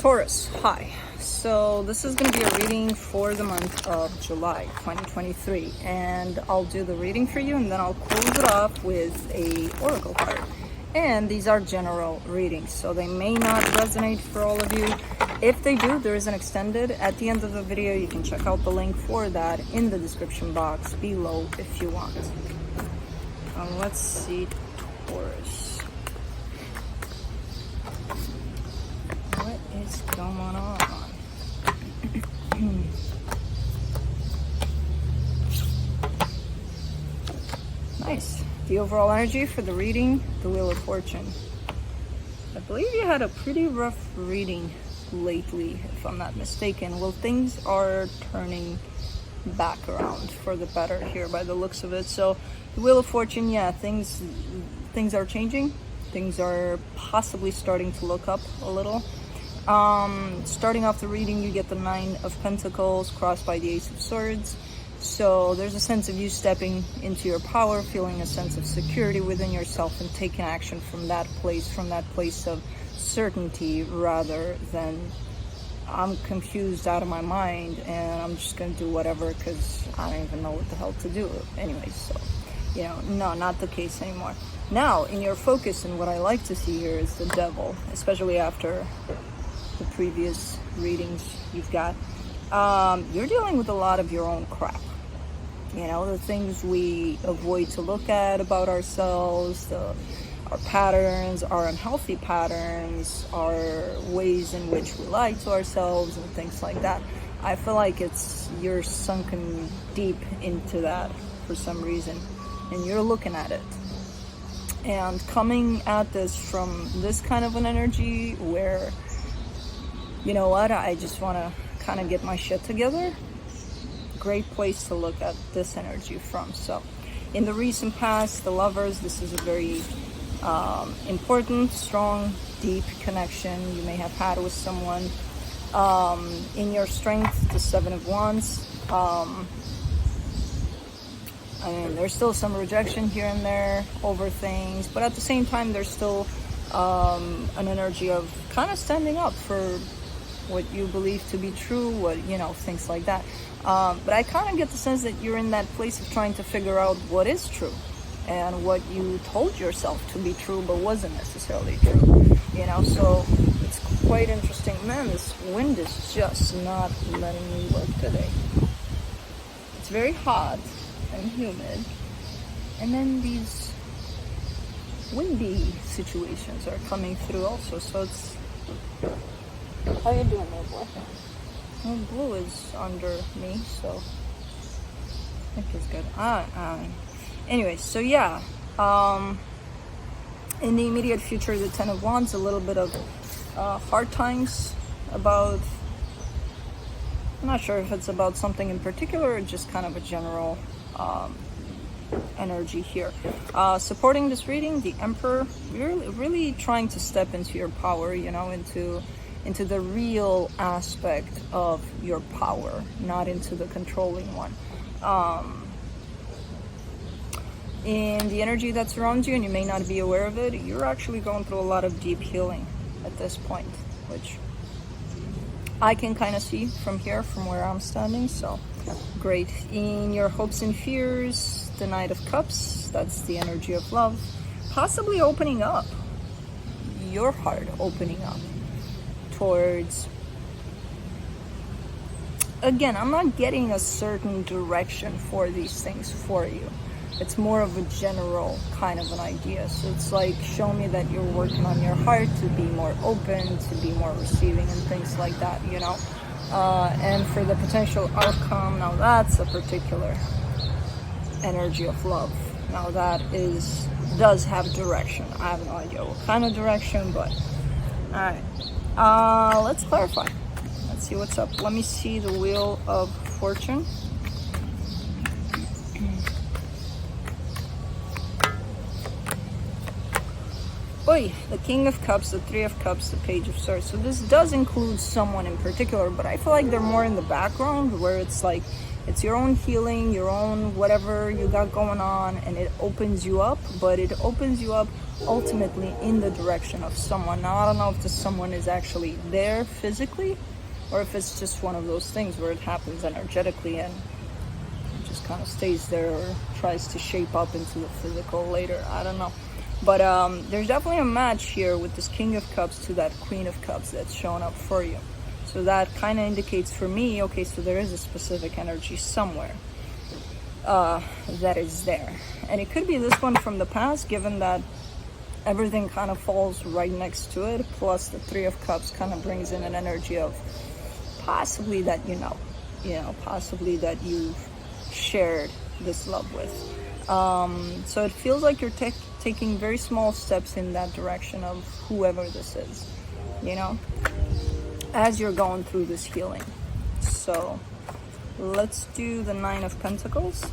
Taurus, hi. So this is going to be a reading for the month of July 2023, and I'll do the reading for you and then I'll close it off with a oracle card. And these are general readings, so they may not resonate for all of you. If they do, there is an extended at the end of the video. You can check out the link for that in the description box below if you want. Let's see, Taurus. What is going on? Nice. The overall energy for the reading, the Wheel of Fortune. I believe you had a pretty rough reading lately, if I'm not mistaken. Well, things are turning back around for the better here by the looks of it. So the Wheel of Fortune, yeah, things are changing. Things are possibly starting to look up a little. Starting off the reading, you get the Nine of Pentacles crossed by the Ace of Swords. So there's a sense of you stepping into your power, feeling a sense of security within yourself and taking action from that place of certainty, rather than I'm confused out of my mind and I'm just going to do whatever because I don't even know what the hell to do anyway. So, you know, no, not the case anymore. Now, in your focus, and what I like to see here is the Devil, especially after the previous readings you've got. You're dealing with a lot of your own crap. You know, the things we avoid to look at about ourselves, our patterns, our unhealthy patterns, our ways in which we lie to ourselves and things like that. I feel like you're sunken deep into that for some reason, and you're looking at it. And coming at this from this kind of an energy where, you know what, I just want to kind of get my shit together. Great place to look at this energy from. So in the recent past, the Lovers, this is a very important, strong, deep connection you may have had with someone. In your Strength, the Seven of Wands. I mean, there's still some rejection here and there over things, but at the same time, there's still an energy of kind of standing up for what you believe to be true, things like that. But I kind of get the sense that you're in that place of trying to figure out what is true and what you told yourself to be true but wasn't necessarily true, so it's quite interesting. Man, this wind is just not letting me work today. It's very hot and humid, and then these windy situations are coming through also, so it's... How you doing there, boy? Well, Blue is under me, so I think it's good. Anyway, so yeah, in the immediate future, the Ten of Wands, a little bit of hard times about... I'm not sure if it's about something in particular or just kind of a general energy here. Supporting this reading, the Emperor, really trying to step into your power, into the real aspect of your power, not into the controlling one. In the energy that surrounds you, and you may not be aware of it, you're actually going through a lot of deep healing at this point, which I can kind of see from here, from where I'm standing, so great. In your hopes and fears, the Knight of Cups, that's the energy of love, possibly opening up, your heart opening up towards... Again, I'm not getting a certain direction for these things for you. It's more of a general kind of an idea. So it's like, show me that you're working on your heart to be more open, to be more receiving and things like that, and for the potential outcome, now that's a particular energy of love. Now that does have direction. I have no idea what kind of direction, but all right. Let's clarify. Let's see what's up. Let me see the Wheel of Fortune. Oy, the King of Cups, the Three of Cups, the Page of Swords. So this does include someone in particular, but I feel like they're more in the background, where it's like It's your own healing, your own whatever you got going on, and it opens you up, but it opens you up ultimately in the direction of someone. Now, I don't know if the someone is actually there physically, or if it's just one of those things where it happens energetically and it just kind of stays there or tries to shape up into the physical later. I don't know. But there's definitely a match here with this King of Cups to that Queen of Cups that's showing up for you. So that kind of indicates for me, okay, so there is a specific energy somewhere that is there. And it could be this one from the past, given that everything kind of falls right next to it. Plus the Three of Cups kind of brings in an energy of possibly that possibly that you've shared this love with. So it feels like you're taking very small steps in that direction of whoever this is, as you're going through this healing. So let's do the Nine of Pentacles,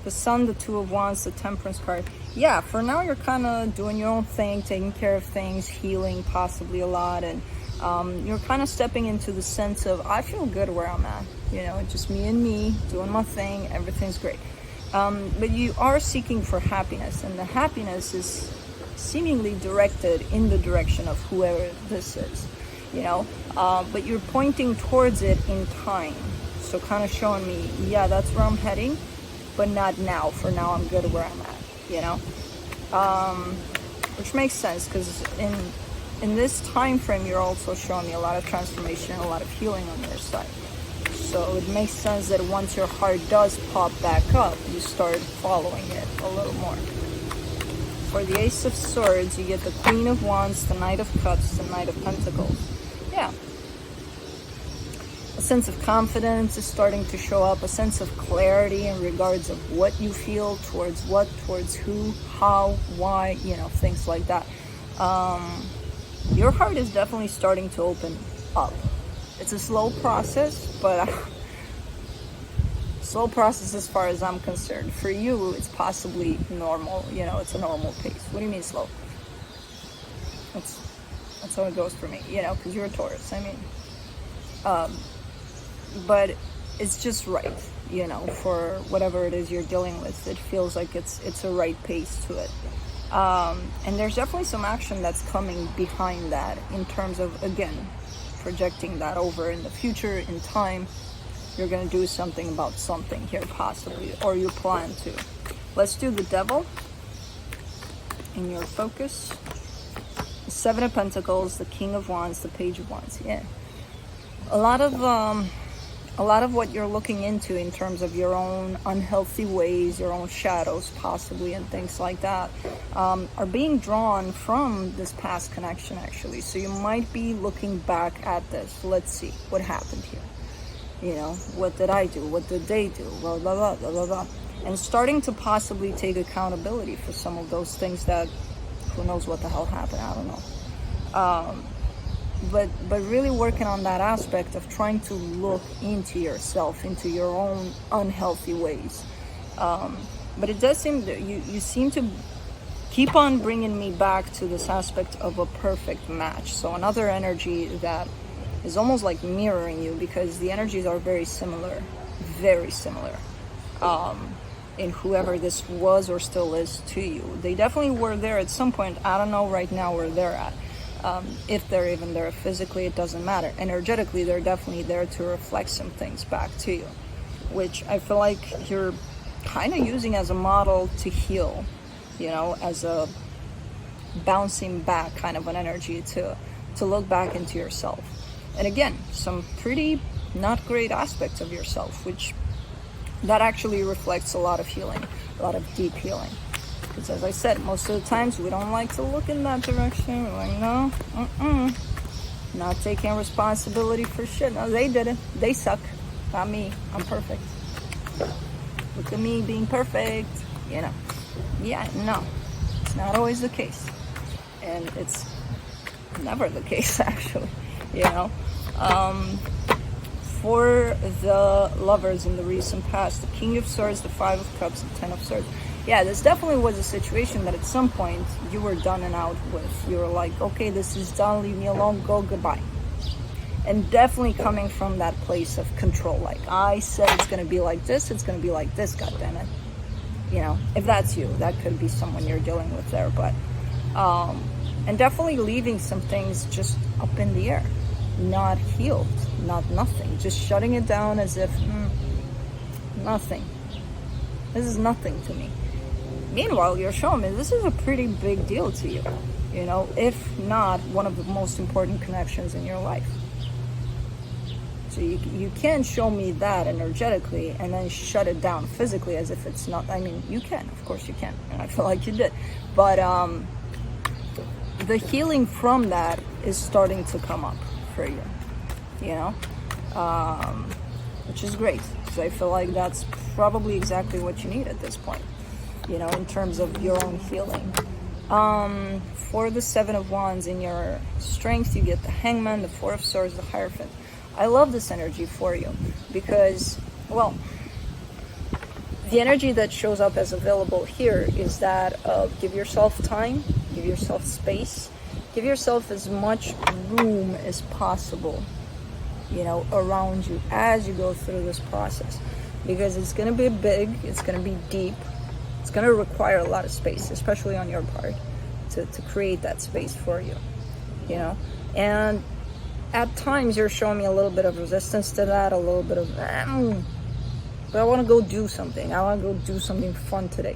the Sun, the Two of Wands, the Temperance card. Yeah, for now you're kind of doing your own thing, taking care of things, healing possibly a lot, and you're kind of stepping into the sense of, I feel good where I'm at, just me and me doing my thing, everything's great. But you are seeking for happiness, and the happiness is seemingly directed in the direction of whoever this is, but you're pointing towards it in time. So kind of showing me, yeah, that's where I'm heading, but not now. For now, I'm good where I'm at, which makes sense, because in this time frame, you're also showing me a lot of transformation, a lot of healing on your side. So it makes sense that once your heart does pop back up, you start following it a little more. For the Ace of Swords, you get the Queen of Wands, the Knight of Cups, the Knight of Pentacles. Yeah. A sense of confidence is starting to show up, a sense of clarity in regards of what you feel towards what, towards who, how, why, things like that. Your heart is definitely starting to open up. It's a slow process, but slow process as far as I'm concerned. For you, it's possibly normal. It's a normal pace. What do you mean slow? That's how it goes for me. Because you're a Taurus. But it's just right. For whatever it is you're dealing with, it feels like it's a right pace to it. And there's definitely some action that's coming behind that in terms of, again, projecting that over in the future, in time. You're going to do something about something here, possibly, or you plan to. Let's do the Devil in your focus. The Seven of Pentacles, the King of Wands, the Page of Wands. Yeah. A lot of what you're looking into in terms of your own unhealthy ways, your own shadows possibly, and things like that, are being drawn from this past connection, actually. So you might be looking back at this. Let's see what happened here. What did I do? What did they do? Blah, blah, blah, blah, blah, blah. And starting to possibly take accountability for some of those things that, who knows what the hell happened, I don't know. But really working on that aspect of trying to look into yourself, into your own unhealthy ways. But it does seem that you seem to keep on bringing me back to this aspect of a perfect match. So another energy that is almost like mirroring you, because the energies are very similar, in whoever this was or still is to you. They definitely were there at some point. I don't know right now where they're at. If they're even there physically, it doesn't matter. Energetically, they're definitely there to reflect some things back to you, which I feel like you're kind of using as a model to heal, as a bouncing back kind of an energy to look back into yourself. And again, some pretty not great aspects of yourself, which that actually reflects a lot of healing, a lot of deep healing. Because as I said, most of the times we don't like to look in that direction. We're like, no, not taking responsibility for shit. No, they did it. They suck. Not me. I'm perfect. Look at me being perfect. Yeah, no. It's not always the case. And it's never the case, actually. For the lovers in the recent past, the King of Swords, the Five of Cups, the Ten of Swords. Yeah, this definitely was a situation that at some point you were done and out with. You were like, okay, this is done, leave me alone, go, goodbye. And definitely coming from that place of control. Like, I said it's going to be like this, it's going to be like this, goddammit. You know, if that's you, that could be someone you're dealing with there. But, and definitely leaving some things just up in the air, not healed, not nothing, just shutting it down as if, nothing. This is nothing to me. Meanwhile, you're showing me this is a pretty big deal to you, you know, if not one of the most important connections in your life. So you can't show me that energetically and then shut it down physically as if it's not. I mean, you can, of course you can, and I feel like you did. But the healing from that is starting to come up for you, you know, which is great. So I feel like that's probably exactly what you need at this point, you know, in terms of your own healing. For the Seven of Wands, in your strength, you get the Hangman, the Four of Swords, the Hierophant. I love this energy for you because, well, the energy that shows up as available here is that of give yourself time, give yourself space, give yourself as much room as possible, you know, around you as you go through this process, because it's going to be big, it's going to be deep, it's going to require a lot of space, especially on your part, to create that space for you, you know. And at times you're showing me a little bit of resistance to that, a little bit of, but I want to go do something. I want to go do something fun today.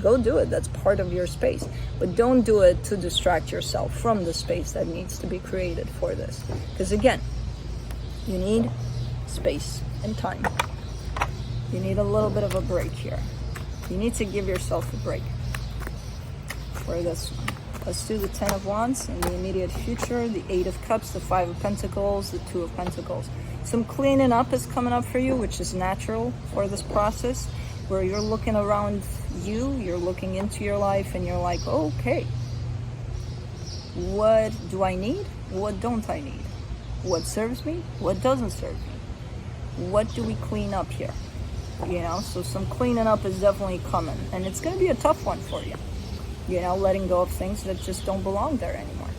Go do it. That's part of your space. But don't do it to distract yourself from the space that needs to be created for this. Because again, you need space and time. You need a little bit of a break here. You need to give yourself a break for this one. Let's do the Ten of Wands in the immediate future, the Eight of Cups, the Five of Pentacles, the Two of Pentacles. Some cleaning up is coming up for you, which is natural for this process, where you're looking around you, you're looking into your life, and you're like, okay, what do I need? What don't I need? What serves me? What doesn't serve me? What do we clean up here? You know, so some cleaning up is definitely coming, and it's going to be a tough one for you. You know, letting go of things that just don't belong there anymore.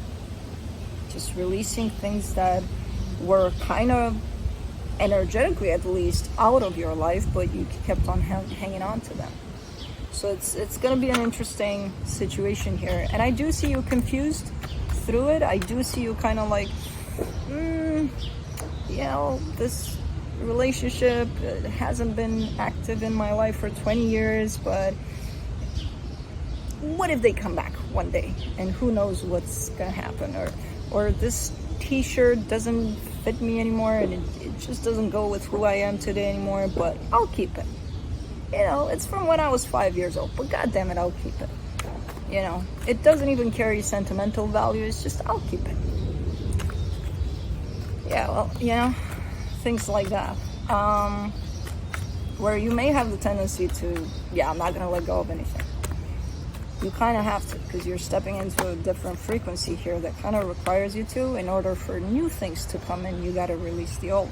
Just releasing things that were kind of energetically, at least, out of your life, but you kept on hanging on to them. So it's going to be an interesting situation here. And I do see you confused through it. I do see you kind of like, you know, this relationship hasn't been active in my life for 20 years, but what if they come back one day and who knows what's gonna happen, or this t-shirt doesn't fit me anymore and it just doesn't go with who I am today anymore, but I'll keep it. You know, it's from when I was 5 years old, but god damn it, I'll keep it. You know, it doesn't even carry sentimental value, it's just I'll keep it. Yeah, well, you know, things like that, where you may have the tendency to, I'm not gonna let go of anything. You kind of have to, because you're stepping into a different frequency here that kind of requires you to. In order for new things to come in, you got to release the old.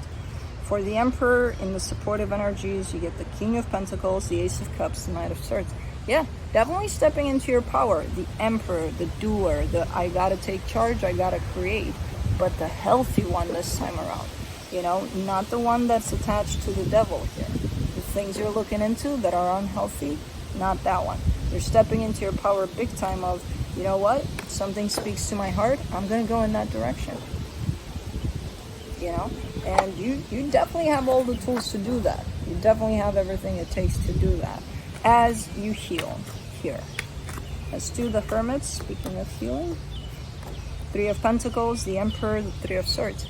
For the Emperor, in the supportive energies, you get the King of Pentacles, the Ace of Cups, the Knight of Swords. Yeah, definitely stepping into your power. The Emperor, the doer, the I got to take charge, I got to create. But the healthy one this time around. You know, not the one that's attached to the devil here. The things you're looking into that are unhealthy, not that one. You're stepping into your power big time of, you know what, something speaks to my heart, I'm going to go in that direction. You know, and you definitely have all the tools to do that. You definitely have everything it takes to do that as you heal here. Let's do the Hermit, speaking of healing. Three of Pentacles, the Emperor, the Three of Swords.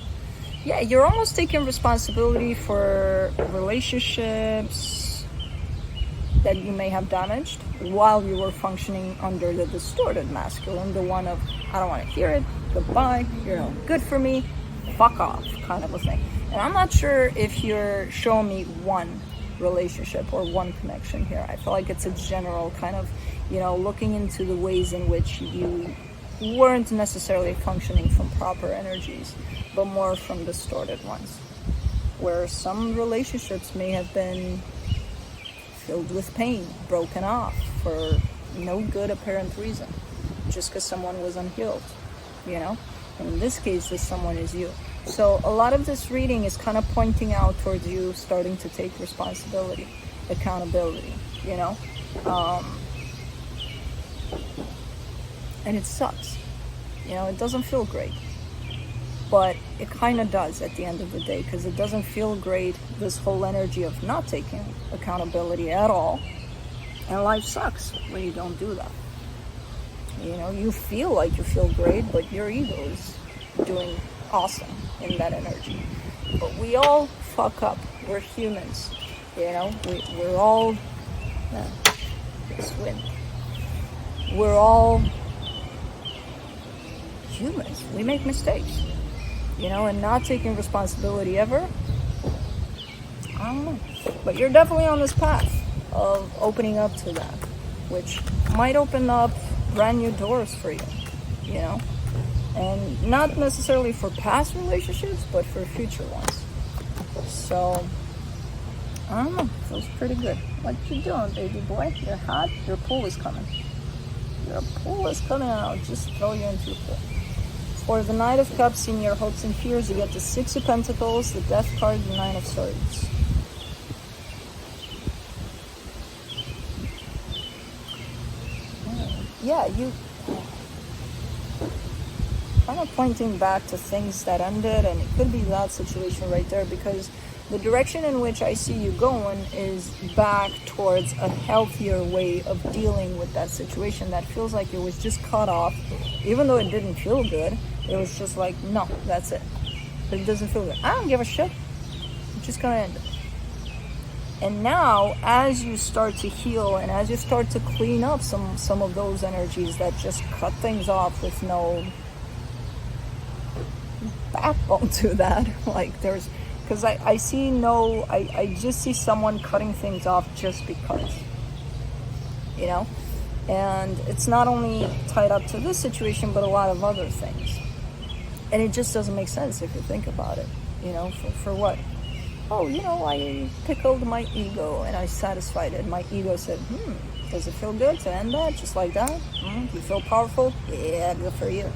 Yeah, you're almost taking responsibility for relationships that you may have damaged while you were functioning under the distorted masculine, the one of, I don't want to hear it, goodbye, you're no good for me, fuck off, kind of a thing. And I'm not sure if you're showing me one relationship or one connection here. I feel like it's a general kind of, you know, looking into the ways in which you weren't necessarily functioning from proper energies, but more from distorted ones, where some relationships may have been filled with pain, broken off for no good apparent reason, just because someone was unhealed, you know? And in this case, this someone is you. So a lot of this reading is kind of pointing out towards you starting to take responsibility, accountability, you know? And it sucks. You know, it doesn't feel great. But it kind of does at the end of the day, because it doesn't feel great, this whole energy of not taking accountability at all. And life sucks when you don't do that. You know, you feel like you feel great, but your ego is doing awesome in that energy. But we all fuck up. We're humans. You know, we're all this wind. We're all humans. We make mistakes. You know, and not taking responsibility ever, I don't know. But you're definitely on this path of opening up to that, which might open up brand new doors for you, you know? And not necessarily for past relationships, but for future ones. So, I don't know. Feels pretty good. What you doing, baby boy? You're hot? Your pool is coming. Your pool is coming, and I'll just throw you into the pool. For the Knight of Cups in your hopes and fears, you get the Six of Pentacles, the Death card, the Nine of Swords. Yeah, you kind of pointing back to things that ended, and it could be that situation right there, because the direction in which I see you going is back towards a healthier way of dealing with that situation that feels like it was just cut off. Even though it didn't feel good, it was just like, no, that's it. But it doesn't feel good. I don't give a shit. I'm just gonna end it. And now, as you start to heal and as you start to clean up some of those energies that just cut things off with no backbone to that, like there's, because I just see someone cutting things off just because, you know? And it's not only tied up to this situation, but a lot of other things. And it just doesn't make sense if you think about it, you know, for what? Oh, you know, I pickled my ego and I satisfied it. My ego said, does it feel good to end that just like that? You feel powerful? Yeah, good for you.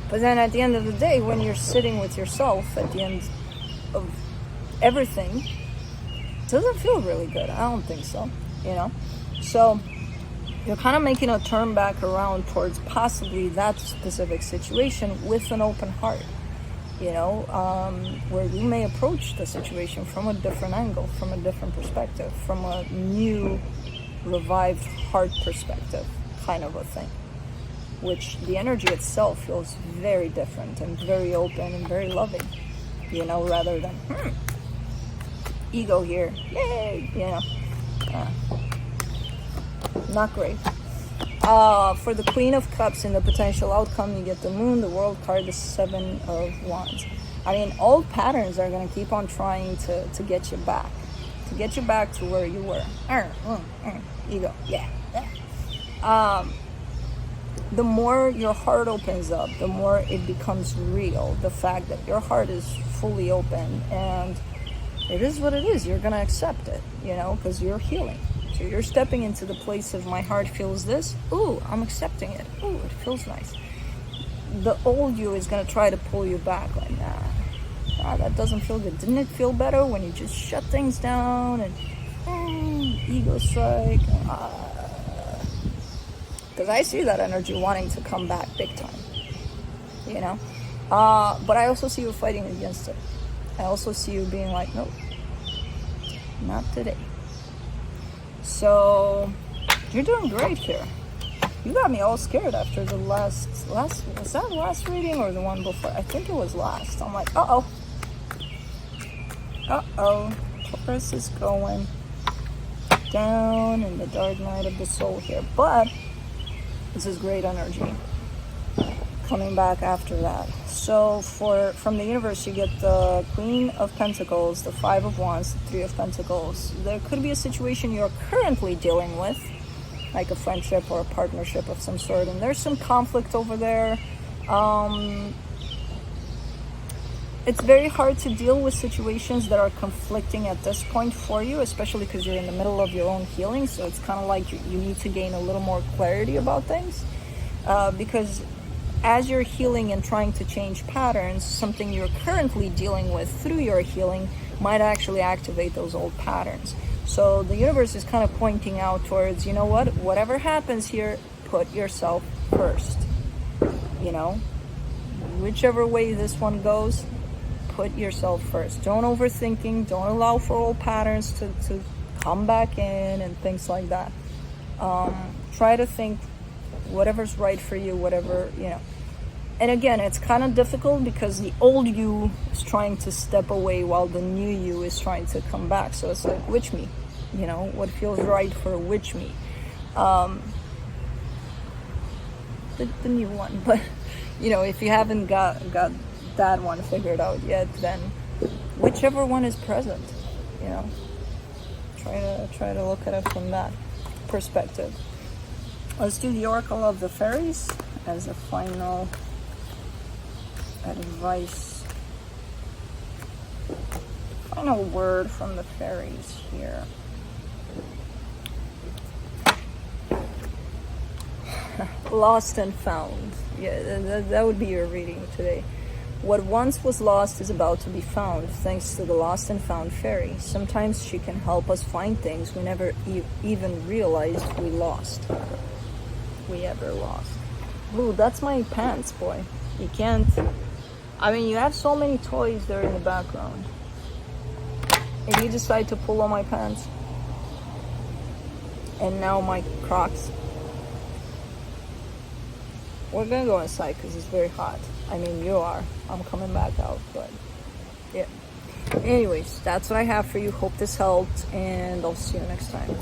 But then at the end of the day, when you're sitting with yourself at the end of everything, it doesn't feel really good. I don't think so, you know? So you're kind of making a turn back around towards possibly that specific situation with an open heart, you know, where you may approach the situation from a different angle, from a different perspective, from a new, revived heart perspective kind of a thing, which the energy itself feels very different and very open and very loving, you know, rather than, ego here, yay, you know, not great. For the Queen of Cups in the potential outcome, you get the Moon, the World card, the Seven of Wands. I mean, old patterns are going to keep on trying to get you back. To get you back to where you were. Ego, yeah. The more your heart opens up, the more it becomes real. The fact that your heart is fully open and it is what it is. You're going to accept it, you know, because you're healing. So you're stepping into the place of my heart feels this. Ooh, I'm accepting it. Ooh, it feels nice. The old you is going to try to pull you back like, nah, that doesn't feel good. Didn't it feel better when you just shut things down and ego strike? Because I see that energy wanting to come back big time, you know? But I also see you fighting against it. I also see you being like, nope, not today. So you're doing great here. You got me all scared after the last was that last reading or the one before? I think it was last. I'm like, uh-oh, Taurus is going down in the dark night of the soul here. But this is great energy coming back after that. So from the universe, you get the Queen of Pentacles, the Five of Wands, the Three of Pentacles. There could be a situation you're currently dealing with, like a friendship or a partnership of some sort, and there's some conflict over there. It's very hard to deal with situations that are conflicting at this point for you, especially because you're in the middle of your own healing. So it's kind of like you need to gain a little more clarity about things, because as you're healing and trying to change patterns, something you're currently dealing with through your healing might actually activate those old patterns. So the universe is kind of pointing out towards, you know what, whatever happens here, put yourself first. You know, whichever way this one goes, put yourself first. Don't overthinking, don't allow for old patterns to come back in and things like that. Try to think whatever's right for you, whatever, you know. And again, it's kind of difficult because the old you is trying to step away while the new you is trying to come back. So it's like, which me? You know, what feels right for which me? The new one. But, you know, if you haven't got that one figured out yet, then whichever one is present, you know, try to look at it from that perspective. Let's do the Oracle of the Fairies as a final advice. Final word from the fairies here. Lost and found. Yeah, that would be your reading today. What once was lost is about to be found, thanks to the lost and found fairy. Sometimes she can help us find things we never even realized we lost. We ever lost. Ooh, that's my pants, boy. You can't... I mean, you have so many toys there in the background. And you decide to pull on my pants. And now my Crocs. We're gonna go inside because it's very hot. I mean, you are. I'm coming back out, but yeah. Anyways, that's what I have for you. Hope this helped, and I'll see you next time.